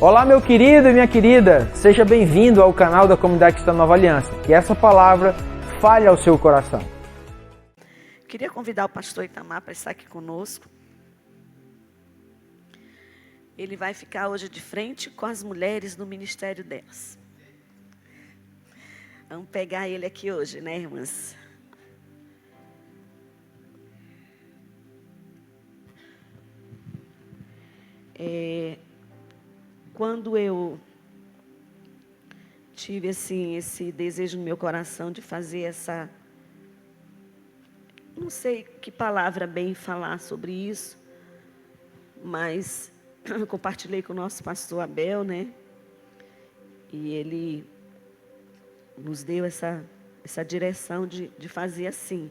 Olá, meu querido e minha querida, seja bem-vindo ao canal da Comunidade Cristã Nova Aliança. Que essa palavra fale ao seu coração. Queria convidar o pastor Itamar para estar aqui conosco. Ele vai ficar hoje de frente com as mulheres no ministério delas. Vamos pegar ele aqui hoje, né, irmãs? Quando eu tive esse desejo no meu coração de fazer essa... Não sei que palavra bem falar sobre isso, mas eu compartilhei com o nosso pastor Abel, né? E ele nos deu essa direção de fazer assim.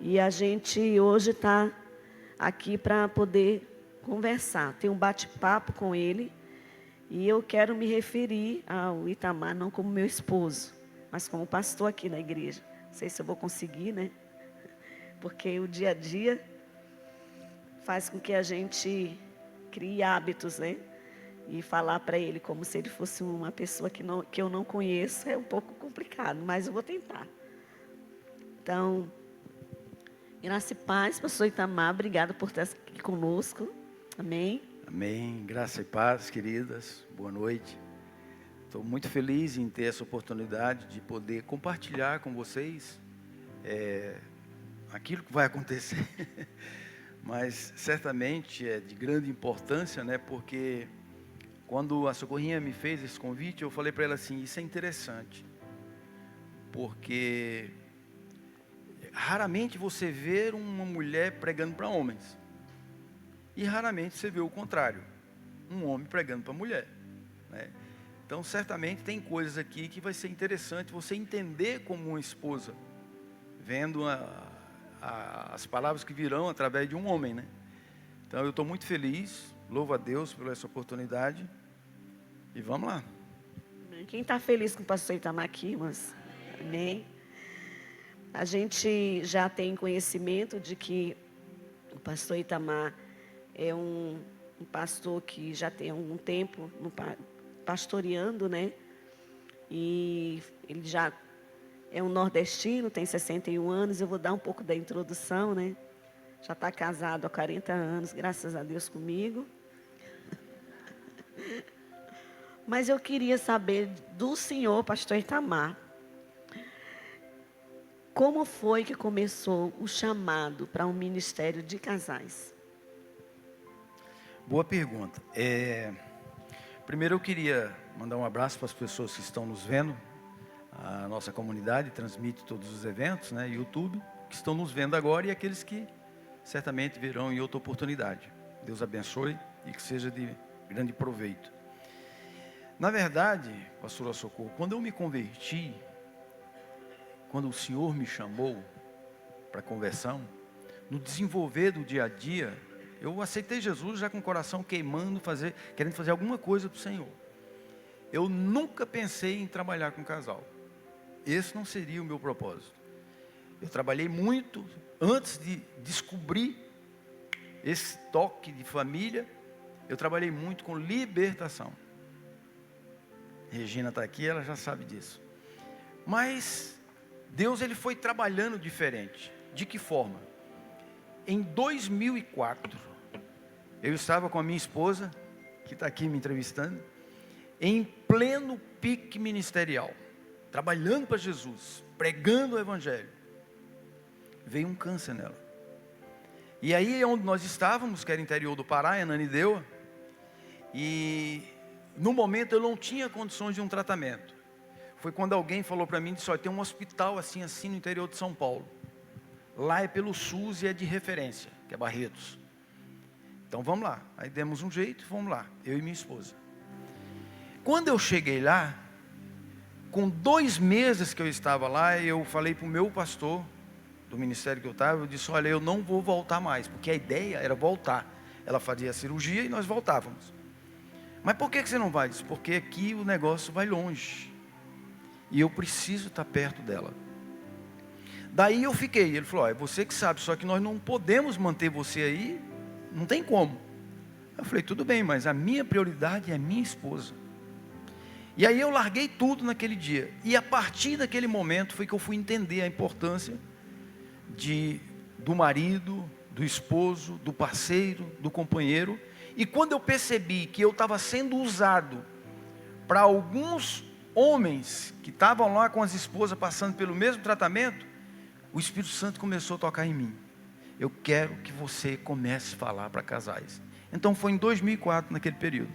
E a gente hoje está aqui para poder conversar, ter um bate-papo com ele. E eu quero me referir ao Itamar, não como meu esposo, mas como pastor aqui na igreja. Não sei se eu vou conseguir, né? Porque o dia a dia faz com que a gente crie hábitos, né? E falar para ele como se ele fosse uma pessoa que eu não conheço é um pouco complicado, mas eu vou tentar. Então, graça e paz, pastor Itamar, obrigada por estar aqui conosco. Amém. Amém. Graça e paz, queridas. Boa noite. Estou muito feliz em ter essa oportunidade de poder compartilhar com vocês aquilo que vai acontecer. Mas certamente é de grande importância, né? Porque quando a Socorrinha me fez esse convite, eu falei para ela assim: isso é interessante, porque raramente você vê uma mulher pregando para homens. E raramente você vê o contrário, um homem pregando para a mulher, né? Então, certamente tem coisas aqui que vai ser interessante você entender como uma esposa, vendo as palavras que virão através de um homem, né? Então, eu estou muito feliz, louvo a Deus por essa oportunidade, e vamos lá. Quem está feliz com o pastor Itamar aqui, irmãs? Amém. A gente já tem conhecimento de que o pastor Itamar é um pastor que já tem algum tempo pastoreando, né? E ele já é um nordestino, tem 61 anos. Eu vou dar um pouco da introdução, né? Já está casado há 40 anos, graças a Deus comigo. Mas eu queria saber do senhor, pastor Itamar, como foi que começou o chamado para um ministério de casais? Boa pergunta. Primeiro eu queria mandar um abraço para as pessoas que estão nos vendo. A nossa comunidade transmite todos os eventos, né? YouTube, que estão nos vendo agora, e aqueles que certamente virão em outra oportunidade. Deus abençoe e que seja de grande proveito. Na verdade, pastora Socorro, quando eu me converti, quando o Senhor me chamou para a conversão, no desenvolver do dia a dia, eu aceitei Jesus já com o coração queimando, querendo fazer alguma coisa para o Senhor. Eu nunca pensei em trabalhar com casal. Esse não seria o meu propósito. Eu trabalhei muito antes de descobrir esse toque de família. Eu trabalhei muito com libertação. Regina está aqui, ela já sabe disso. Mas Deus, ele foi trabalhando diferente. De que forma? Em 2004, eu estava com a minha esposa, que está aqui me entrevistando, em pleno pique ministerial, trabalhando para Jesus, pregando o Evangelho. Veio um câncer nela. E aí onde nós estávamos, que era interior do Pará, em Ananindeua, e no momento eu não tinha condições de um tratamento. Foi quando alguém falou para mim, disse: olha, tem um hospital assim no interior de São Paulo. Lá é pelo SUS e é de referência, que é Barretos. Então vamos lá. Aí demos um jeito, vamos lá, eu e minha esposa. Quando eu cheguei lá, com 2 meses que eu estava lá, eu falei para o meu pastor do ministério que eu estava, eu disse: olha, eu não vou voltar mais, porque a ideia era voltar. Ela fazia a cirurgia e nós voltávamos. Mas por que você não vai? Disse: porque aqui o negócio vai longe, e eu preciso estar perto dela. Daí eu fiquei, ele falou: é você que sabe, só que nós não podemos manter você aí, não tem como. Eu falei, tudo bem, mas a minha prioridade é a minha esposa. E aí eu larguei tudo naquele dia. E a partir daquele momento foi que eu fui entender a importância do marido, do esposo, do parceiro, do companheiro. E quando eu percebi que eu estava sendo usado para alguns homens que estavam lá com as esposas passando pelo mesmo tratamento, o Espírito Santo começou a tocar em mim. Eu quero que você comece a falar para casais. Então foi em 2004, naquele período.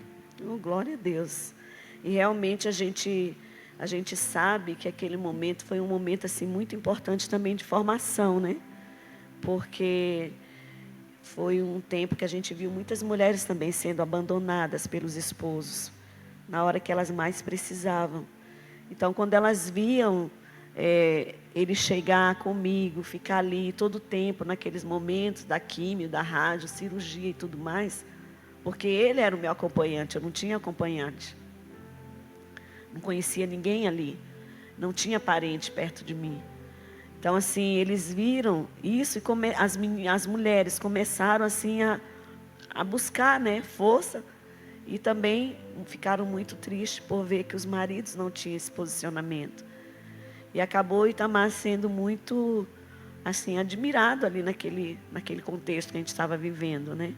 Oh, glória a Deus. E realmente a gente sabe que aquele momento foi um momento assim muito importante também de formação, né? Porque foi um tempo que a gente viu muitas mulheres também sendo abandonadas pelos esposos, na hora que elas mais precisavam. Então, quando elas viam ele chegar comigo, ficar ali todo o tempo, naqueles momentos da químio, da rádio, cirurgia e tudo mais, porque ele era o meu acompanhante, eu não tinha acompanhante. Não conhecia ninguém ali, não tinha parente perto de mim. Então, assim, eles viram isso e as mulheres começaram, assim, a buscar, né, força. E também ficaram muito tristes por ver que os maridos não tinham esse posicionamento. E acabou Itamar sendo muito, assim, admirado ali naquele contexto que a gente estava vivendo, né?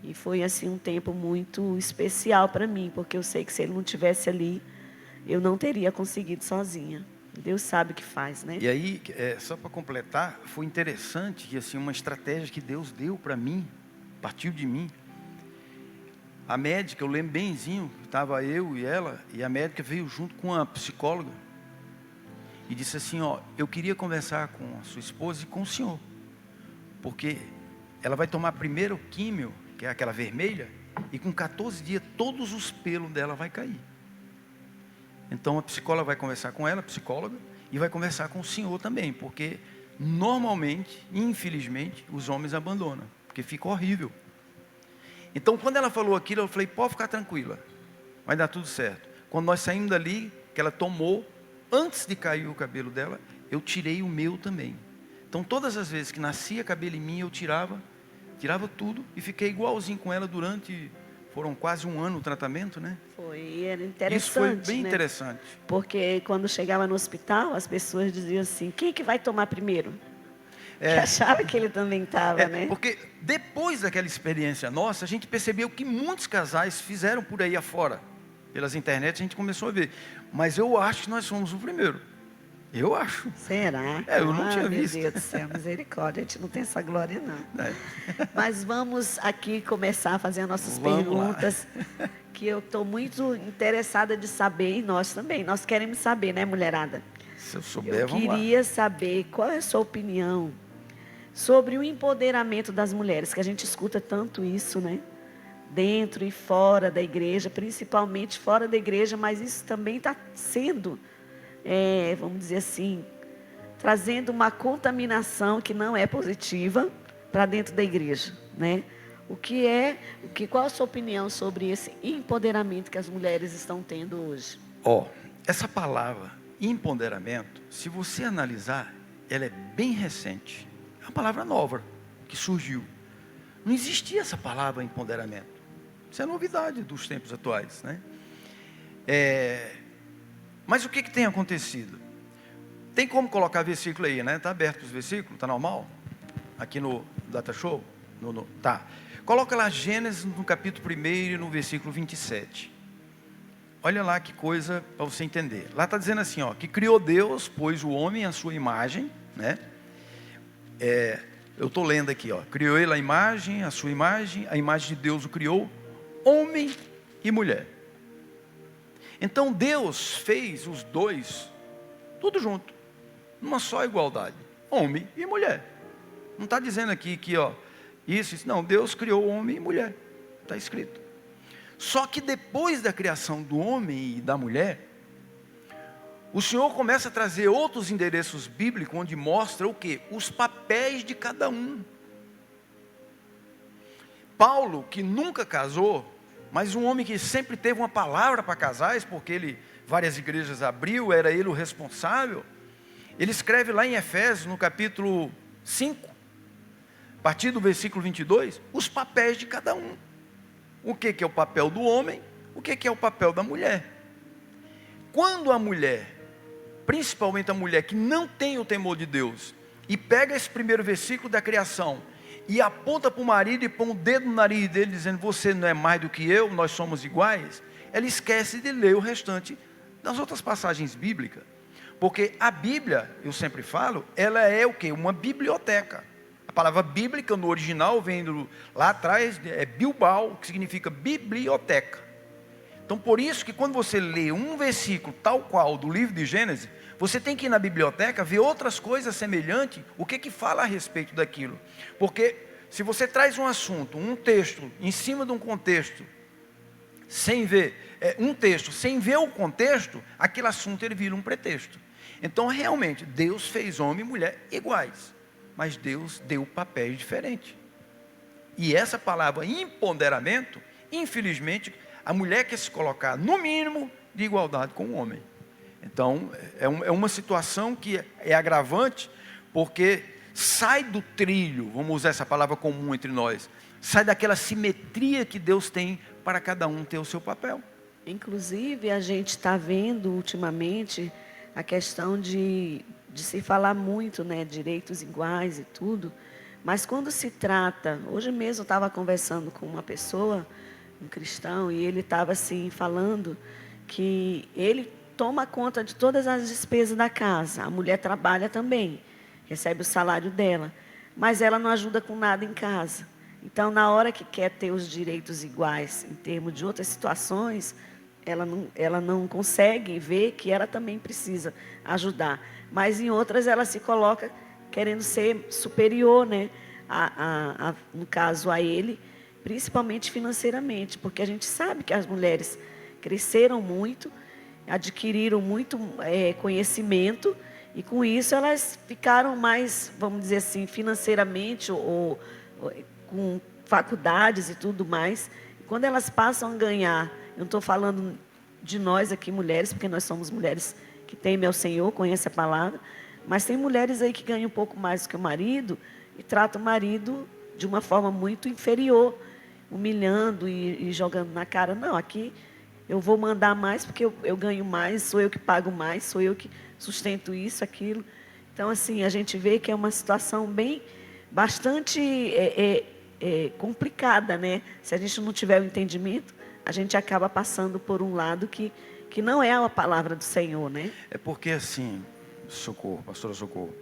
E foi, assim, um tempo muito especial para mim, porque eu sei que se ele não estivesse ali, eu não teria conseguido sozinha. Deus sabe o que faz, né? E aí, só para completar, foi interessante que assim, uma estratégia que Deus deu para mim, partiu de mim. A médica, eu lembro benzinho, estava eu e ela, e a médica veio junto com a psicóloga e disse assim, ó, eu queria conversar com a sua esposa e com o senhor, porque ela vai tomar primeiro químio, que é aquela vermelha, e com 14 dias todos os pelos dela vai cair. Então a psicóloga vai conversar com ela, a psicóloga, e vai conversar com o senhor também, porque normalmente, infelizmente, os homens abandonam, porque fica horrível. Então quando ela falou aquilo, eu falei, pode ficar tranquila, vai dar tudo certo. Quando nós saímos dali, que ela tomou, antes de cair o cabelo dela, eu tirei o meu também. Então todas as vezes que nascia cabelo em mim, eu tirava tudo, e fiquei igualzinho com ela durante... Foram quase um ano o tratamento, né? Foi, era interessante. Isso foi bem né? interessante. Porque quando chegava no hospital, as pessoas diziam assim, quem que vai tomar primeiro? Que achava que ele também estava, né? Porque depois daquela experiência nossa, a gente percebeu que muitos casais fizeram por aí afora. Pelas internet a gente começou a ver. Mas eu acho que nós fomos o primeiro. Eu acho. Será? Eu não tinha visto. Meu Deus do céu, misericórdia, a gente não tem essa glória não. Mas vamos aqui começar a fazer as nossas perguntas, que eu estou muito interessada de saber, e nós também, nós queremos saber, né, mulherada? Se eu souber, vamos lá. Eu queria saber qual é a sua opinião sobre o empoderamento das mulheres, que a gente escuta tanto isso, né? Dentro e fora da igreja, principalmente fora da igreja, mas isso também está sendo... vamos dizer assim, trazendo uma contaminação que não é positiva para dentro da igreja, né? Qual a sua opinião sobre esse empoderamento que as mulheres estão tendo hoje? Essa palavra empoderamento, se você analisar, ela é bem recente. É uma palavra nova que surgiu. Não existia essa palavra empoderamento. Isso é novidade dos tempos atuais, né? Mas o que tem acontecido? Tem como colocar versículo aí, né? Está aberto os versículos, está normal? Aqui no Data Show? Tá. Coloca lá Gênesis no capítulo 1 e no versículo 27. Olha lá que coisa para você entender. Lá está dizendo assim, ó, que criou Deus, pôs o homem à sua imagem, né? Eu estou lendo aqui, ó. Criou ele a imagem, a sua imagem, a imagem de Deus o criou, homem e mulher. Então Deus fez os dois, tudo junto, numa só igualdade, homem e mulher. Não está dizendo aqui que, ó, isso, não, Deus criou homem e mulher, está escrito. Só que depois da criação do homem e da mulher, o Senhor começa a trazer outros endereços bíblicos, onde mostra o quê? Os papéis de cada um. Paulo, que nunca casou, mas um homem que sempre teve uma palavra para casais, porque várias igrejas abriu, era ele o responsável. Ele escreve lá em Efésios, no capítulo 5, a partir do versículo 22, os papéis de cada um. o que é o papel do homem, o que é o papel da mulher. Quando a mulher, principalmente a mulher que não tem o temor de Deus, e pega esse primeiro versículo da criação, e aponta para o marido e põe o dedo no nariz dele, dizendo, você não é mais do que eu, nós somos iguais, ela esquece de ler o restante das outras passagens bíblicas. Porque a Bíblia, eu sempre falo, ela é o quê? Uma biblioteca. A palavra bíblica no original vem lá atrás, é Bilbao, que significa biblioteca. Então por isso que quando você lê um versículo tal qual do livro de Gênesis, você tem que ir na biblioteca, ver outras coisas semelhantes, o que fala a respeito daquilo. Porque se você traz um assunto, um texto, em cima de um contexto, sem ver, um texto, sem ver o contexto, aquele assunto ele vira um pretexto. Então realmente, Deus fez homem e mulher iguais, mas Deus deu papéis diferentes. E essa palavra empoderamento, infelizmente, a mulher quer se colocar no mínimo de igualdade com o homem. Então é uma situação que é agravante, porque sai do trilho, vamos usar essa palavra comum entre nós, sai daquela simetria que Deus tem para cada um ter o seu papel. Inclusive a gente está vendo ultimamente a questão de se falar muito, né, direitos iguais e tudo, mas quando se trata, hoje mesmo eu estava conversando com uma pessoa, um cristão, e ele estava assim falando que ele toma conta de todas as despesas da casa, a mulher trabalha também, recebe o salário dela, mas ela não ajuda com nada em casa. Então na hora que quer ter os direitos iguais em termos de outras situações, ela não consegue ver que ela também precisa ajudar. Mas em outras ela se coloca querendo ser superior, né? No caso a ele, principalmente financeiramente. Porque a gente sabe que as mulheres cresceram muito, adquiriram muito conhecimento, e com isso elas ficaram mais, vamos dizer assim, financeiramente, ou com faculdades e tudo mais. E quando elas passam a ganhar, eu não estou falando de nós aqui, mulheres, porque nós somos mulheres que temem ao Senhor, conhecem a palavra, mas tem mulheres aí que ganham um pouco mais do que o marido e tratam o marido de uma forma muito inferior, humilhando e jogando na cara. Não, aqui eu vou mandar mais porque eu ganho mais, sou eu que pago mais, sou eu que sustento isso, aquilo. Então, assim, a gente vê que é uma situação bastante complicada, né? Se a gente não tiver o entendimento, a gente acaba passando por um lado que não é a palavra do Senhor, né? É porque assim, Socorro, pastora Socorro,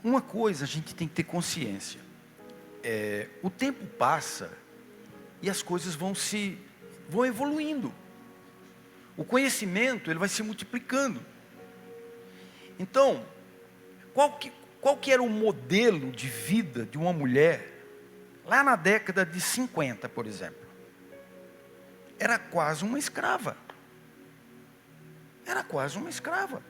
uma coisa a gente tem que ter consciência, o tempo passa e as coisas vão evoluindo, o conhecimento ele vai se multiplicando. Então, qual que era o modelo de vida de uma mulher lá na década de 50, por exemplo? Era quase uma escrava. Era quase uma escrava.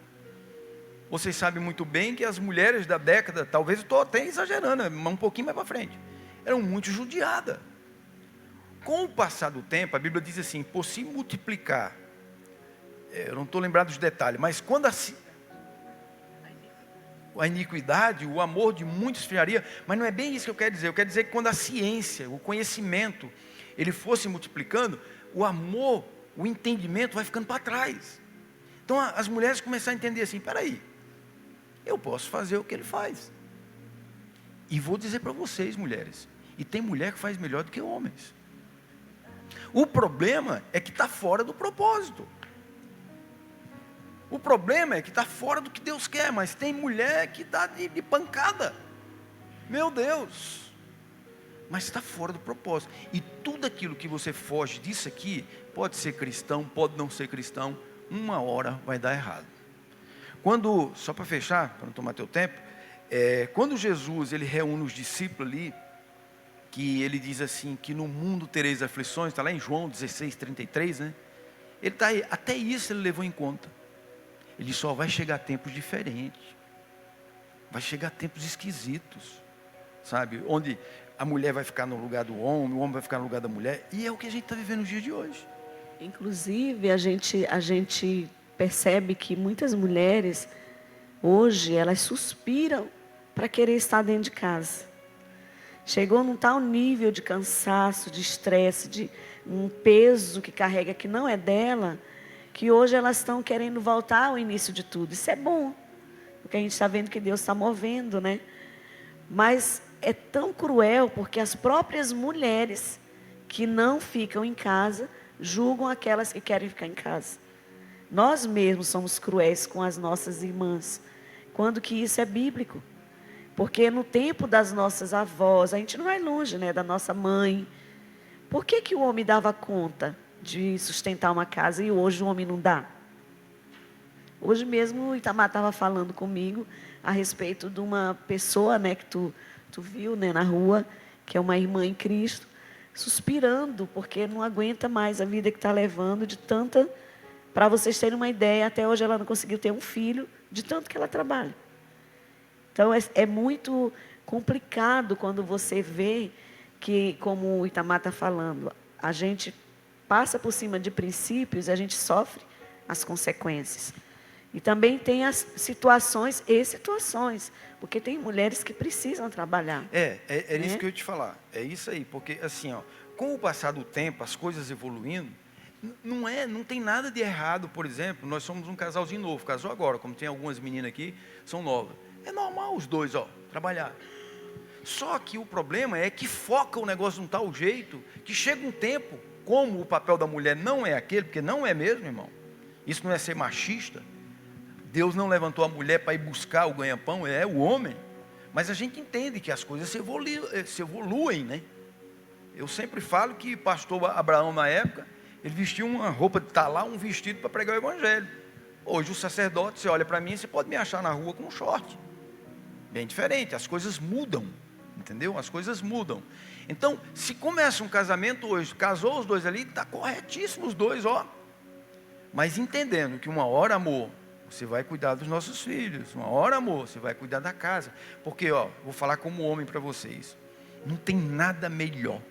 Vocês sabem muito bem que as mulheres da década, talvez eu estou até exagerando, mas um pouquinho mais para frente, eram muito judiadas. Com o passar do tempo, a Bíblia diz assim, por se multiplicar, eu não estou lembrado dos detalhes, mas quando a iniquidade, o amor de muitos esfriaria, mas não é bem isso que eu quero dizer. Eu quero dizer que quando a ciência, o conhecimento, ele fosse multiplicando, o amor, o entendimento vai ficando para trás. Então as mulheres começaram a entender assim, peraí, eu posso fazer o que ele faz. E vou dizer para vocês, mulheres, e tem mulher que faz melhor do que homens. O problema é que está fora do propósito. O problema é que está fora do que Deus quer, mas tem mulher que dá de pancada. Meu Deus! Mas está fora do propósito. E tudo aquilo que você foge disso aqui, pode ser cristão, pode não ser cristão, uma hora vai dar errado. Só para fechar, para não tomar teu tempo, quando Jesus ele reúne os discípulos ali, que ele diz assim, que no mundo tereis aflições, está lá em João 16:33, né? Ele está aí, até isso ele levou em conta. Ele só vai chegar tempos diferentes, vai chegar tempos esquisitos, sabe? Onde a mulher vai ficar no lugar do homem, o homem vai ficar no lugar da mulher, e é o que a gente está vivendo nos dias de hoje. Inclusive, a gente percebe que muitas mulheres, hoje, elas suspiram para querer estar dentro de casa. chegou num tal nível de cansaço, de estresse, de um peso que carrega que não é dela, que hoje elas estão querendo voltar ao início de tudo. Isso é bom, porque a gente está vendo que Deus está movendo, né? Mas é tão cruel, porque as próprias mulheres que não ficam em casa julgam aquelas que querem ficar em casa. Nós mesmos somos cruéis com as nossas irmãs, quando que isso é bíblico. Porque no tempo das nossas avós, a gente não vai longe, né, da nossa mãe. Por que que o homem dava conta de sustentar uma casa e hoje o homem não dá? Hoje mesmo o Itamar estava falando comigo a respeito de uma pessoa, né, que tu viu, né, na rua, que é uma irmã em Cristo, suspirando, porque não aguenta mais a vida que está levando de tanta... Para vocês terem uma ideia, até hoje ela não conseguiu ter um filho, de tanto que ela trabalha. Então, é muito complicado quando você vê que, como o Itamar está falando, a gente passa por cima de princípios e a gente sofre as consequências. E também tem as situações e situações, porque tem mulheres que precisam trabalhar. É isso que eu ia te falar. É isso aí, porque assim, ó, com o passar do tempo, as coisas evoluindo, não tem nada de errado. Por exemplo, nós somos um casalzinho novo, casou agora, como tem algumas meninas aqui, são novas. É normal os dois, ó, trabalhar. Só que o problema é que foca o negócio de um tal jeito, que chega um tempo, como o papel da mulher não é aquele, porque não é mesmo, irmão. Isso não é ser machista. Deus não levantou a mulher para ir buscar o ganha-pão, é o homem. Mas a gente entende que as coisas se evoluem, né? Eu sempre falo que pastor Abraão, na época, ele vestia uma roupa de talar, um vestido para pregar o evangelho. Hoje o sacerdote, você olha para mim, você pode me achar na rua com um short. Bem diferente, as coisas mudam, entendeu? As coisas mudam. Então, se começa um casamento hoje, casou os dois ali, está corretíssimo os dois, ó. Mas entendendo que uma hora, amor, você vai cuidar dos nossos filhos. Uma hora, amor, você vai cuidar da casa. Porque, ó, vou falar como homem para vocês. Não tem nada melhor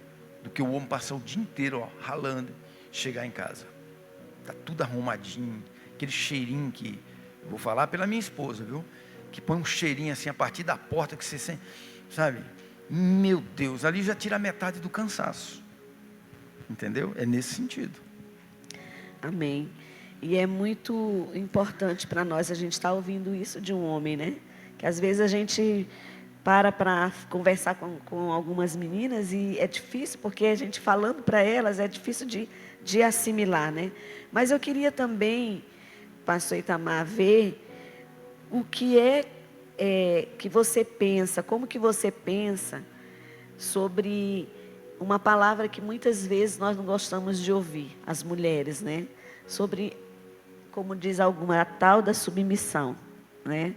do que o homem passar o dia inteiro, ó, ralando, chegar em casa. Está tudo arrumadinho, aquele cheirinho que... Eu vou falar pela minha esposa, viu? Que põe um cheirinho assim a partir da porta que você sente, sabe? Meu Deus, ali já tira metade do cansaço. Entendeu? É nesse sentido. Amém. E é muito importante para nós a gente estar ouvindo isso de um homem, né? Que às vezes a gente para conversar com algumas meninas e é difícil, porque a gente falando para elas é difícil de assimilar, né? Mas eu queria também, pastor Itamar, ver o que é que você pensa, como que você pensa sobre uma palavra que muitas vezes nós não gostamos de ouvir, as mulheres, né? Sobre, como diz alguma, a tal da submissão, né?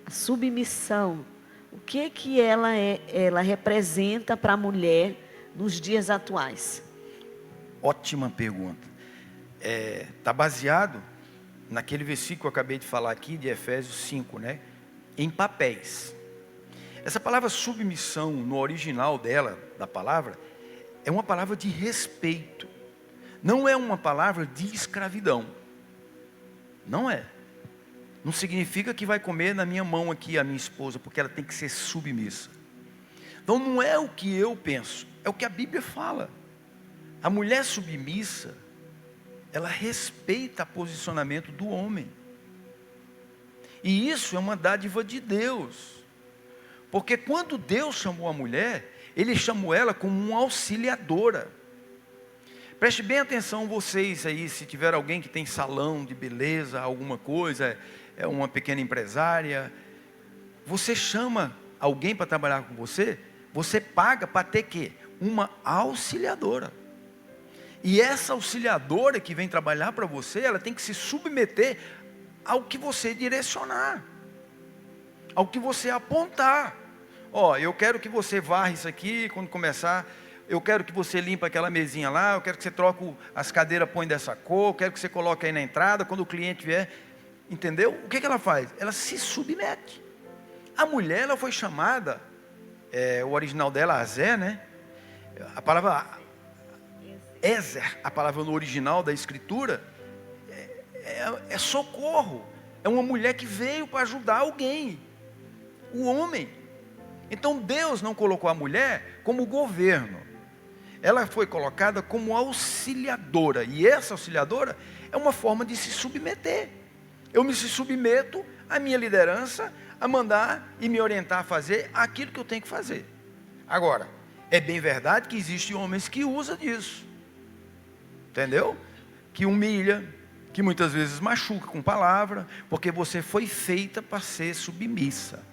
A submissão, o que ela representa para a mulher nos dias atuais? Ótima pergunta. Está baseado naquele versículo que eu acabei de falar aqui, de Efésios 5, né? Em papéis. Essa palavra submissão, no original dela, da palavra, é uma palavra de respeito. Não é uma palavra de escravidão. Não é. Não significa que vai comer na minha mão aqui a minha esposa, porque ela tem que ser submissa. Então não é o que eu penso, é o que a Bíblia fala. A mulher submissa, ela respeita o posicionamento do homem. E isso é uma dádiva de Deus. Porque quando Deus chamou a mulher, Ele chamou ela como uma auxiliadora. Preste bem atenção vocês aí, se tiver alguém que tem salão de beleza, alguma coisa, é uma pequena empresária. Você chama alguém para trabalhar com você, você paga para ter quê? Uma auxiliadora. E essa auxiliadora que vem trabalhar para você, ela tem que se submeter ao que você direcionar, ao que você apontar. Ó, eu quero que você varre isso aqui quando começar, eu quero que você limpe aquela mesinha lá, eu quero que você troque as cadeiras, põe dessa cor, eu quero que você coloque aí na entrada, quando o cliente vier, entendeu? O que ela faz? Ela se submete. A mulher, ela foi chamada, o original dela, Azé, né? A palavra Ezer, a palavra no original da escritura, é socorro. É uma mulher que veio para ajudar alguém, o homem. Então Deus não colocou a mulher como governo. Ela foi colocada como auxiliadora. E essa auxiliadora é uma forma de se submeter. Eu me submeto à minha liderança, a mandar e me orientar a fazer aquilo que eu tenho que fazer. Agora, é bem verdade que existem homens que usam disso. Entendeu? Que humilha, que muitas vezes machuca com palavra, porque você foi feita para ser submissa.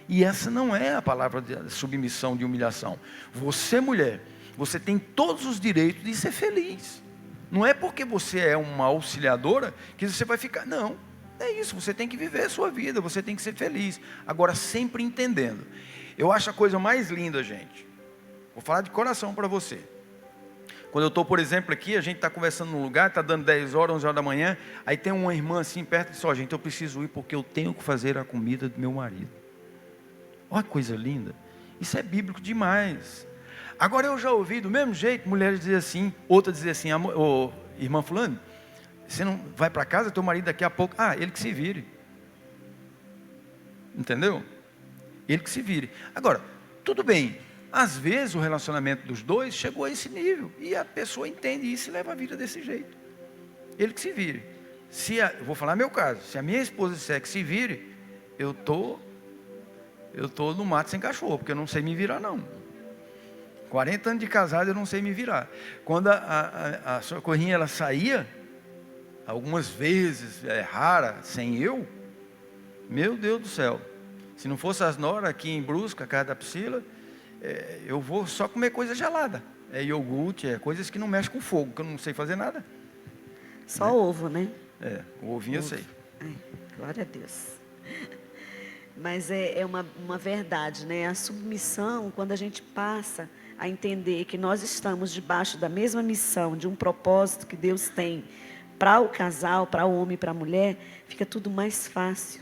E essa não é a palavra de submissão, de humilhação. Você, mulher, você tem todos os direitos de ser feliz. Não é porque você é uma auxiliadora que você vai ficar, não. É isso, você tem que viver a sua vida, você tem que ser feliz. Agora, sempre entendendo. Eu acho a coisa mais linda, gente. Vou falar de coração para você. Quando eu estou, por exemplo, aqui, a gente está conversando num lugar, está dando 10 horas, 11 horas da manhã, aí tem uma irmã assim perto e diz, ó, gente, eu preciso ir porque eu tenho que fazer a comida do meu marido. Olha que coisa linda. Isso é bíblico demais. Agora eu já ouvi do mesmo jeito, mulheres dizer assim, outra dizer assim, irmã fulano, você não vai para casa, teu marido daqui a pouco, ele que se vire. Entendeu? Ele que se vire. Agora, tudo bem, às vezes o relacionamento dos dois chegou a esse nível, e a pessoa entende isso e leva a vida desse jeito. Ele que se vire. Eu vou falar meu caso, se a minha esposa disser que se vire, eu estou no mato sem cachorro, porque eu não sei me virar não. 40 anos de casado eu não sei me virar. Quando a socorrinha ela saía, algumas vezes, rara, sem eu, meu Deus do céu, se não fosse as noras aqui em Brusca, a casa da Priscila, eu vou só comer coisa gelada. É iogurte, coisas que não mexem com fogo, que eu não sei fazer nada. Só ovo, né? O ovinho eu sei. Glória a Deus. Mas é uma verdade, né? A submissão, quando a gente passa a entender que nós estamos debaixo da mesma missão, de um propósito que Deus tem para o casal, para o homem e para a mulher, fica tudo mais fácil.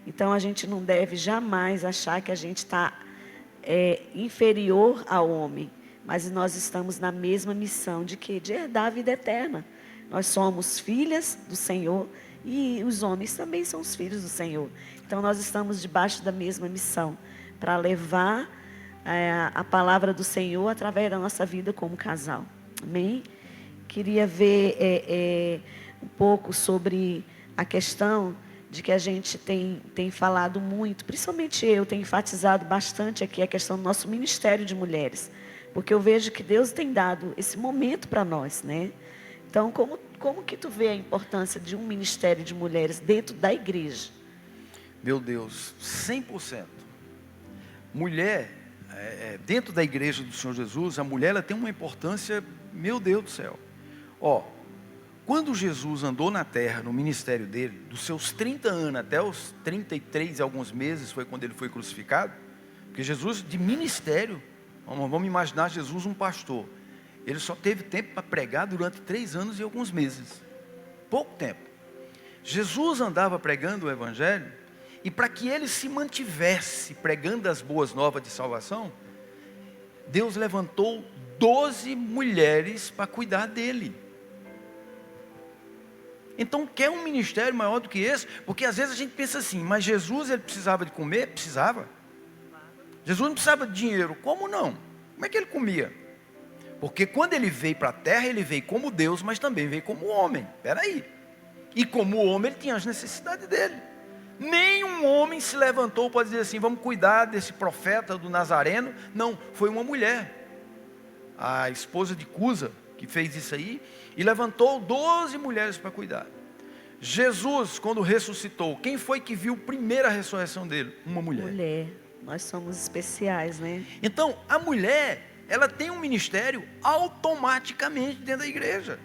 Então a gente não deve jamais achar que a gente está inferior ao homem, mas nós estamos na mesma missão de quê? De herdar a vida eterna. Nós somos filhas do Senhor e os homens também são os filhos do Senhor. Então nós estamos debaixo da mesma missão, para levar a palavra do Senhor através da nossa vida como casal. Amém? Queria ver um pouco sobre a questão de que a gente tem falado muito, principalmente eu tenho enfatizado bastante aqui a questão do nosso ministério de mulheres, porque eu vejo que Deus tem dado esse momento para nós, né? Então, como que tu vê a importância de um ministério de mulheres dentro da igreja? Meu Deus, 100%. Mulher, dentro da igreja do Senhor Jesus, a mulher ela tem uma importância, meu Deus do céu. Quando Jesus andou na terra, no ministério dele, dos seus 30 anos até os 33 alguns meses, foi quando ele foi crucificado, porque Jesus, de ministério, vamos imaginar Jesus um pastor, ele só teve tempo para pregar durante 3 anos e alguns meses, pouco tempo. Jesus andava pregando o evangelho, e para que ele se mantivesse pregando as boas novas de salvação, Deus levantou 12 mulheres para cuidar dele. Então quer um ministério maior do que esse? Porque às vezes a gente pensa assim, mas Jesus ele precisava de comer? Precisava. Jesus não precisava de dinheiro, como não? Como é que ele comia? Porque quando ele veio para a terra, ele veio como Deus, mas também veio como homem. Espera aí. E como homem, ele tinha as necessidades dele. Nenhum homem se levantou para dizer assim, vamos cuidar desse profeta do Nazareno. Não, foi uma mulher, a esposa de Cusa, que fez isso aí, e levantou 12 mulheres para cuidar. Jesus, quando ressuscitou, quem foi que viu a primeira ressurreição dele? Uma mulher. Mulher, nós somos especiais, né? Então, a mulher, ela tem um ministério automaticamente dentro da igreja.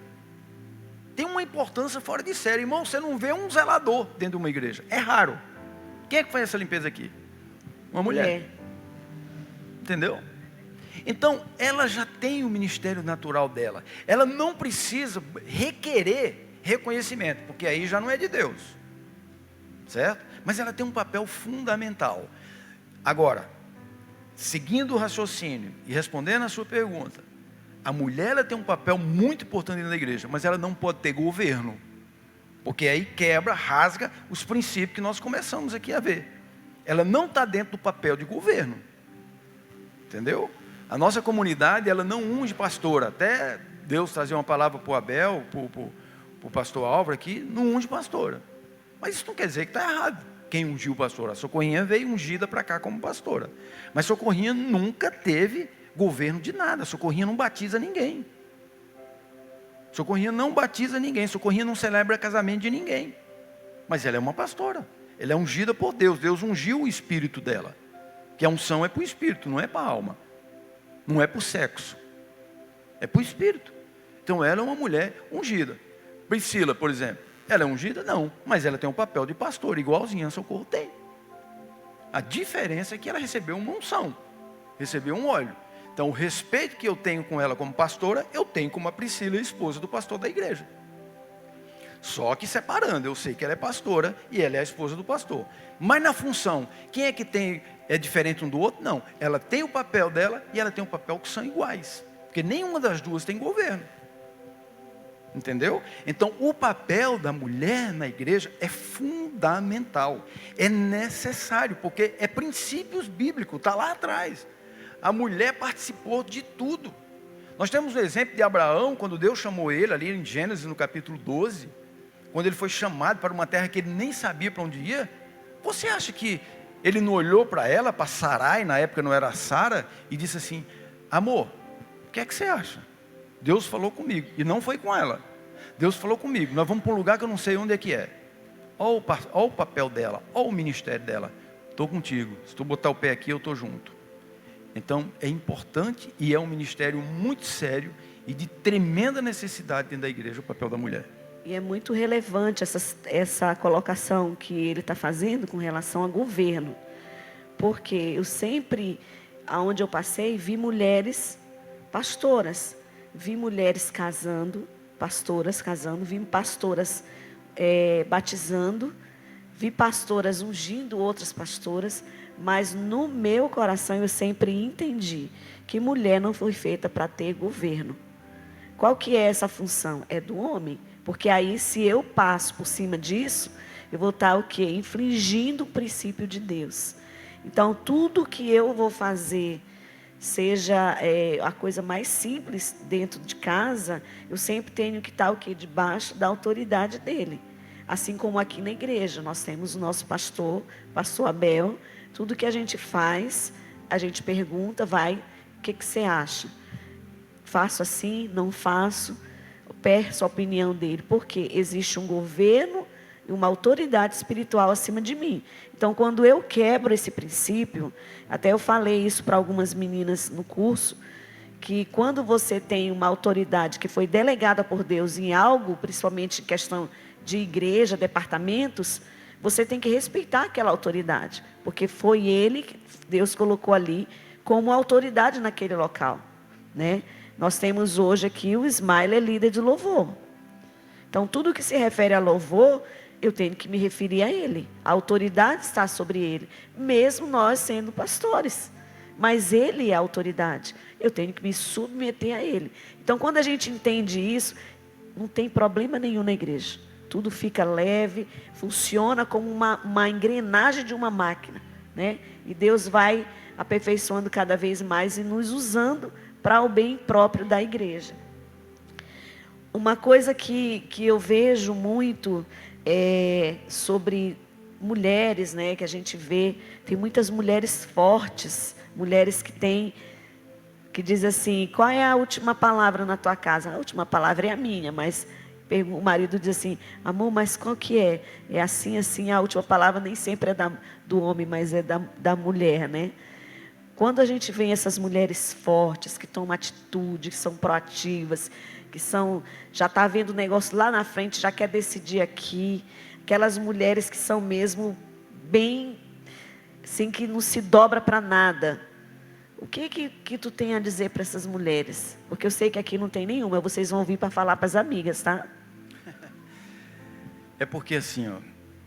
Tem uma importância fora de série. Irmão, você não vê um zelador dentro de uma igreja. É raro. Quem é que faz essa limpeza aqui? Uma mulher. Entendeu? Então, ela já tem o ministério natural dela. Ela não precisa requerer reconhecimento, porque aí já não é de Deus. Certo? Mas ela tem um papel fundamental. Agora, seguindo o raciocínio e respondendo a sua pergunta, a mulher ela tem um papel muito importante na igreja, mas ela não pode ter governo, porque aí quebra, rasga os princípios que nós começamos aqui a ver. Ela não está dentro do papel de governo. Entendeu? A nossa comunidade, ela não unge pastora. Até Deus trazer uma palavra para o Abel, para o pastor Álvaro aqui, não unge pastora. Mas isso não quer dizer que está errado quem ungiu pastora. A Socorrinha veio ungida para cá como pastora. Mas Socorrinha nunca teve governo de nada. A Socorrinha não batiza ninguém. Socorrinha não batiza ninguém. Socorrinha não celebra casamento de ninguém. Mas ela é uma pastora. Ela é ungida por Deus. Deus ungiu o espírito dela. Que a unção é para o espírito, não é para a alma. Não é para o sexo. É para o espírito. Então ela é uma mulher ungida. Priscila, por exemplo. Ela é ungida? Não. Mas ela tem um papel de pastor, igualzinho a Socorro tem. A diferença é que ela recebeu uma unção. Recebeu um óleo. Então o respeito que eu tenho com ela como pastora, eu tenho com a Priscila, esposa do pastor da igreja. Só que separando, eu sei que ela é pastora e ela é a esposa do pastor. Mas na função, quem é que é diferente um do outro? Não, ela tem o papel dela e ela tem um papel que são iguais. Porque nenhuma das duas tem governo. Entendeu? Então o papel da mulher na igreja é fundamental. É necessário, porque é princípios bíblicos, está lá atrás. A mulher participou de tudo. Nós temos o exemplo de Abraão, quando Deus chamou ele, ali em Gênesis, no capítulo 12, quando ele foi chamado para uma terra que ele nem sabia para onde ia. Você acha que ele não olhou para ela, para Sarai, na época não era Sara, e disse assim: amor, o que é que você acha? Deus falou comigo, e não foi com ela. Deus falou comigo, nós vamos para um lugar que eu não sei onde é que é. Olha o papel dela, olha o ministério dela. Estou contigo, se tu botar o pé aqui, eu estou junto. Então é importante e é um ministério muito sério e de tremenda necessidade dentro da igreja, o papel da mulher. E é muito relevante essa colocação que ele está fazendo com relação ao governo. Porque eu sempre, aonde eu passei, vi mulheres pastoras. Vi mulheres casando, pastoras casando, vi pastoras batizando, vi pastoras ungindo outras pastoras, mas no meu coração eu sempre entendi que mulher não foi feita para ter governo. Qual que é essa função? É do homem. Porque aí, se eu passo por cima disso, eu vou estar o quê? Infringindo o princípio de Deus. Então, tudo que eu vou fazer, seja a coisa mais simples dentro de casa, eu sempre tenho que estar o quê? Debaixo da autoridade dele. Assim como aqui na igreja, nós temos o nosso pastor Abel. Tudo que a gente faz, a gente pergunta, o que você acha? Faço assim, não faço? Peço a opinião dele, porque existe um governo e uma autoridade espiritual acima de mim. Então, quando eu quebro esse princípio, até eu falei isso para algumas meninas no curso, que quando você tem uma autoridade que foi delegada por Deus em algo, principalmente em questão de igreja, departamentos, você tem que respeitar aquela autoridade, porque foi ele que Deus colocou ali como autoridade naquele local, né? Nós temos hoje aqui o Ismael é líder de louvor. Então, tudo que se refere a louvor, eu tenho que me referir a ele. A autoridade está sobre ele, mesmo nós sendo pastores. Mas ele é a autoridade. Eu tenho que me submeter a ele. Então, quando a gente entende isso, não tem problema nenhum na igreja. Tudo fica leve, funciona como uma engrenagem de uma máquina, né? E Deus vai aperfeiçoando cada vez mais e nos usando para o bem próprio da igreja. Uma coisa que eu vejo muito sobre mulheres, né, que a gente vê, tem muitas mulheres fortes, mulheres que dizem assim: qual é a última palavra na tua casa? A última palavra é a minha, mas o marido diz assim: amor, mas qual que é? É assim, assim, a última palavra nem sempre é do homem, mas é da mulher, né? Quando a gente vê essas mulheres fortes, que tomam atitude, que são proativas, que já está vendo o negócio lá na frente, já quer decidir aqui, aquelas mulheres que são mesmo bem, assim, que não se dobra para nada. O que tu tem a dizer para essas mulheres? Porque eu sei que aqui não tem nenhuma, vocês vão vir para falar para as amigas, tá? É porque assim,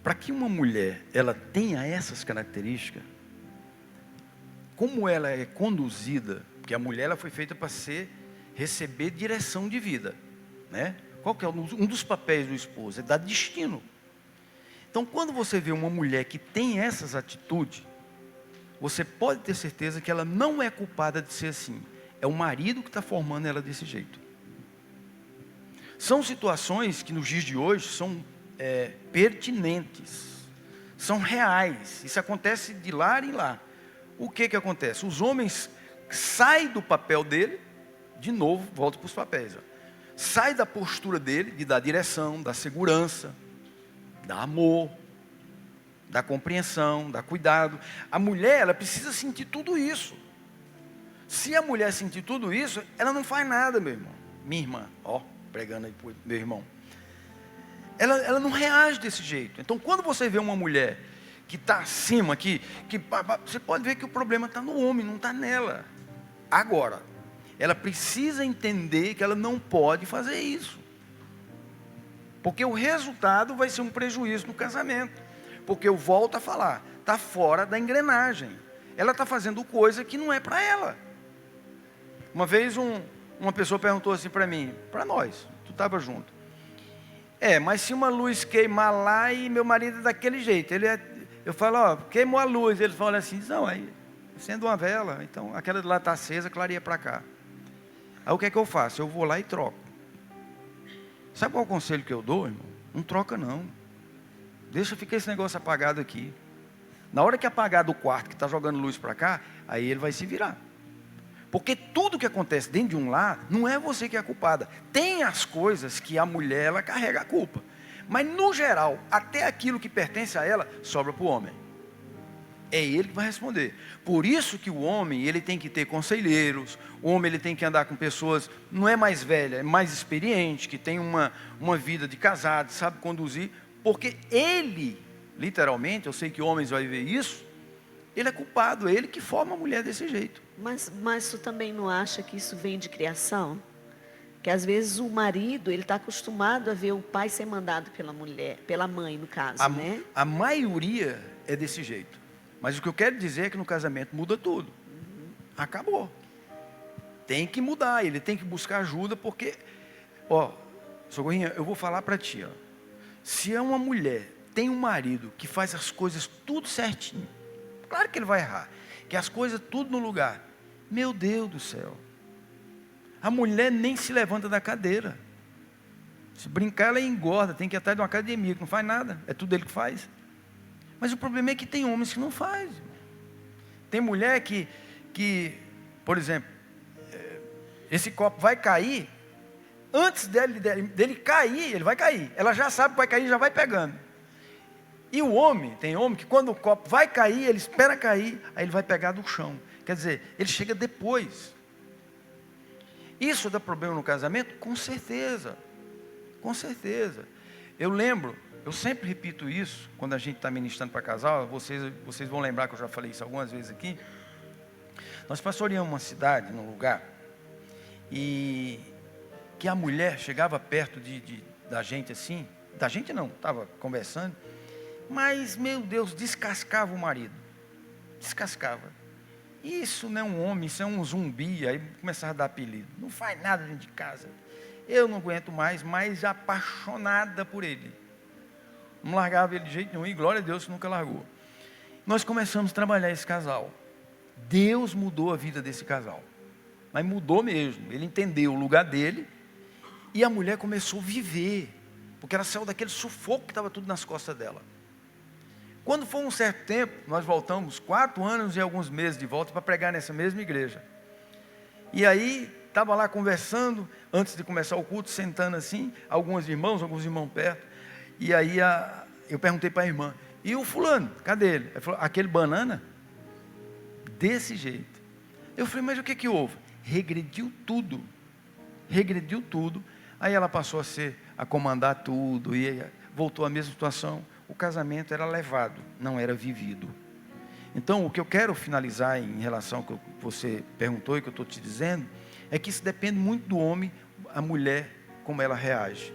para que uma mulher ela tenha essas características, como ela é conduzida, porque a mulher ela foi feita para receber direção de vida, né? Qual que é um dos papéis do esposo? É dar destino. Então, quando você vê uma mulher que tem essas atitudes, você pode ter certeza que ela não é culpada de ser assim. É o marido que está formando ela desse jeito. São situações que nos dias de hoje são pertinentes, são reais. Isso acontece de lá em lá. O que acontece? Os homens saem do papel dele, de novo, voltam para os papéis. Sai da postura dele, de dar direção, da segurança, dar amor, da compreensão, dar cuidado. A mulher, ela precisa sentir tudo isso. Se a mulher sentir tudo isso, ela não faz nada, meu irmão. Minha irmã, pregando aí pro meu irmão. Ela não reage desse jeito. Então, quando você vê uma mulher que está acima, que você pode ver que o problema está no homem, não está nela. Agora, ela precisa entender que ela não pode fazer isso. Porque o resultado vai ser um prejuízo no casamento. Porque eu volto a falar, está fora da engrenagem. Ela está fazendo coisa que não é para ela. Uma vez uma pessoa perguntou assim para mim, para nós, tu estava junto. Mas se uma luz queimar lá e meu marido é daquele jeito, eu falo, queimou a luz. Ele fala assim, não, aí acendo uma vela, então aquela de lá está acesa, clareia para cá. Aí o que é que eu faço? Eu vou lá e troco. Sabe qual é o conselho que eu dou, irmão? Não troca não. Deixa ficar esse negócio apagado aqui. Na hora que apagar do quarto, que está jogando luz para cá, aí ele vai se virar. Porque tudo que acontece dentro de um lar, não é você que é a culpada. Tem as coisas que a mulher, ela carrega a culpa. Mas no geral, até aquilo que pertence a ela, sobra para o homem. É ele que vai responder. Por isso que o homem, ele tem que ter conselheiros. O homem, ele tem que andar com pessoas, não é mais velha, é mais experiente, que tem uma vida de casado, sabe conduzir. Porque ele, literalmente, eu sei que homens vão ver isso, ele é culpado, é ele que forma a mulher desse jeito. Mas tu também não acha que isso vem de criação? Que às vezes o marido, ele está acostumado a ver o pai ser mandado pela mulher, pela mãe no caso, né? A maioria é desse jeito. Mas o que eu quero dizer é que no casamento muda tudo. Acabou. Tem que mudar, ele tem que buscar ajuda, porque, Socorrinha, eu vou falar para ti, se é uma mulher, tem um marido que faz as coisas tudo certinho, claro que ele vai errar, que as coisas tudo no lugar, meu Deus do céu, a mulher nem se levanta da cadeira, se brincar ela engorda, tem que ir atrás de uma academia, que não faz nada, é tudo ele que faz. Mas o problema é que tem homens que não fazem. Tem mulher que por exemplo, esse copo vai cair, antes dele cair, ele vai cair. Ela já sabe que vai cair, já vai pegando. E o homem, tem homem que quando o copo vai cair, ele espera cair, aí ele vai pegar do chão. Quer dizer, ele chega depois. Isso dá problema no casamento? Com certeza. Com certeza. Eu lembro, eu sempre repito isso, quando a gente está ministrando para casal, vocês vão lembrar que eu já falei isso algumas vezes aqui. Nós pastoreamos uma cidade, num lugar, e que a mulher chegava perto da gente assim, da gente não, estava conversando, mas, meu Deus, descascava o marido, descascava. Isso não é um homem, isso é um zumbi, aí começava a dar apelido, não faz nada dentro de casa, eu não aguento mais, mas apaixonada por ele, não largava ele de jeito nenhum, e glória a Deus, nunca largou. Nós começamos a trabalhar esse casal, Deus mudou a vida desse casal, mas mudou mesmo, ele entendeu o lugar dele, e a mulher começou a viver, porque ela saiu daquele sufoco que estava tudo nas costas dela. Quando foi um certo tempo, nós voltamos 4 anos e alguns meses de volta para pregar nessa mesma igreja. E aí, estava lá conversando, antes de começar o culto, sentando assim, alguns irmãos perto. E aí eu perguntei para a irmã, e o fulano, cadê ele? Ele falou, aquele banana, desse jeito. Eu falei, mas o que houve? Regrediu tudo. Aí ela passou a comandar tudo, e voltou à mesma situação. O casamento era levado, não era vivido. Então, o que eu quero finalizar em relação ao que você perguntou e que eu estou te dizendo, é que isso depende muito do homem, a mulher, como ela reage.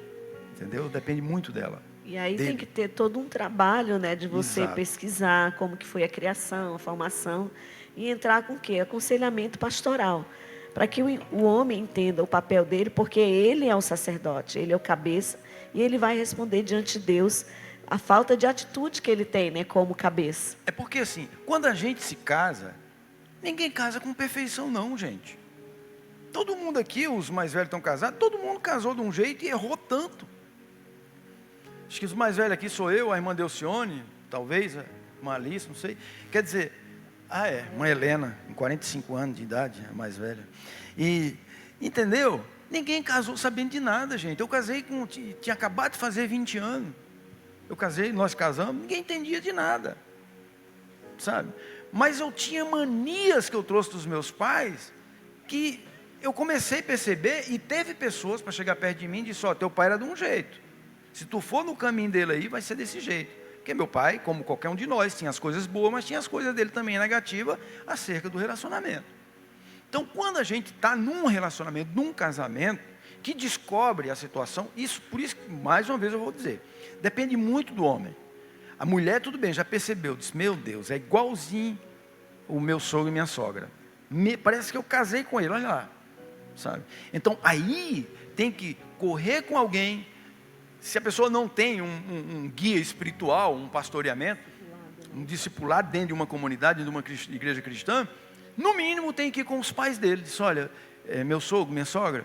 Entendeu? Depende muito dela. E aí tem que ter todo um trabalho, né, de você Exato. Pesquisar como que foi a criação, a formação, e entrar com o quê? Aconselhamento pastoral. Para que o homem entenda o papel dele, porque ele é o sacerdote, ele é o cabeça, e ele vai responder diante de Deus a falta de atitude que ele tem, né, como cabeça. É porque assim, quando a gente se casa, ninguém casa com perfeição não, gente. Todo mundo aqui, os mais velhos estão casados, todo mundo casou de um jeito e errou tanto. Acho que os mais velhos aqui sou eu, a irmã Delcione, talvez, a irmã Alice, não sei. Quer dizer, irmã Helena, com 45 anos de idade, a mais velha. E, entendeu? Ninguém casou sabendo de nada, gente. Eu casei tinha acabado de fazer 20 anos. Nós casamos, ninguém entendia de nada, sabe? Mas eu tinha manias que eu trouxe dos meus pais, que eu comecei a perceber, e teve pessoas para chegar perto de mim e disse, teu pai era de um jeito, se tu for no caminho dele aí, vai ser desse jeito. Porque meu pai, como qualquer um de nós, tinha as coisas boas, mas tinha as coisas dele também negativas, acerca do relacionamento. Então, quando a gente está num relacionamento, num casamento, que descobre a situação, por isso que, mais uma vez eu vou dizer, depende muito do homem. A mulher, tudo bem, já percebeu, disse, meu Deus, é igualzinho o meu sogro e minha sogra. Parece que eu casei com ele, olha lá, sabe? Então, aí tem que correr com alguém. Se a pessoa não tem um guia espiritual, um pastoreamento, um discipulado dentro de uma comunidade, de uma igreja cristã, no mínimo tem que ir com os pais dele. Diz, olha, meu sogro, minha sogra,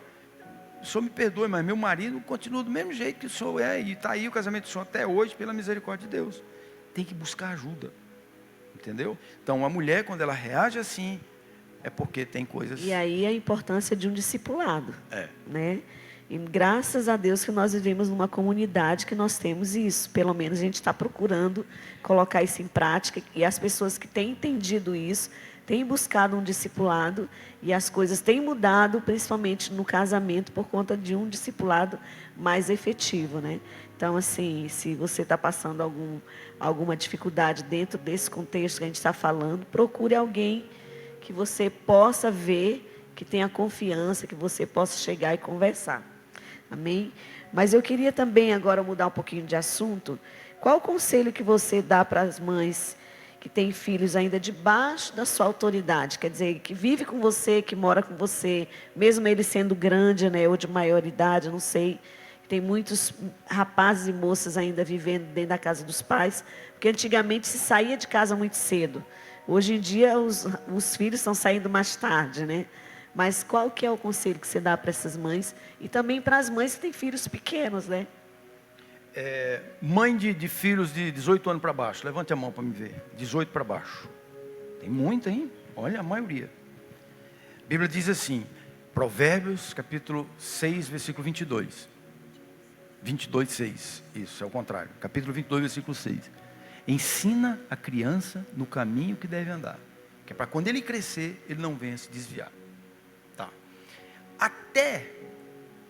o senhor me perdoe, mas meu marido continua do mesmo jeito que o senhor é, e está aí o casamento do senhor até hoje, pela misericórdia de Deus. Tem que buscar ajuda, entendeu? Então, a mulher, quando ela reage assim, é porque tem coisas... E aí a importância de um discipulado, né? E graças a Deus que nós vivemos numa comunidade que nós temos isso. Pelo menos a gente está procurando colocar isso em prática. E as pessoas que têm entendido isso, têm buscado um discipulado. E as coisas têm mudado, principalmente no casamento, por conta de um discipulado mais efetivo, né? Então, assim, se você está passando alguma dificuldade dentro desse contexto que a gente está falando, procure alguém que você possa ver, que tenha confiança, que você possa chegar e conversar. Amém? Mas eu queria também agora mudar um pouquinho de assunto. Qual o conselho que você dá para as mães que têm filhos ainda debaixo da sua autoridade? Quer dizer, que vive com você, que mora com você, mesmo ele sendo grande, né, ou de maior idade, não sei. Tem muitos rapazes e moças ainda vivendo dentro da casa dos pais, porque antigamente se saía de casa muito cedo. Hoje em dia os filhos estão saindo mais tarde, né? Mas qual que é o conselho que você dá para essas mães? E também para as mães que têm filhos pequenos, né? Mãe de filhos de 18 anos para baixo, levante a mão para me ver. 18 para baixo. Tem muita, hein? Olha a maioria. A Bíblia diz assim, Provérbios capítulo 6, versículo 22. 22, 6. Isso, é o contrário. Capítulo 22, versículo 6. Ensina a criança no caminho que deve andar, que é para quando ele crescer, ele não venha se desviar. Tá. Até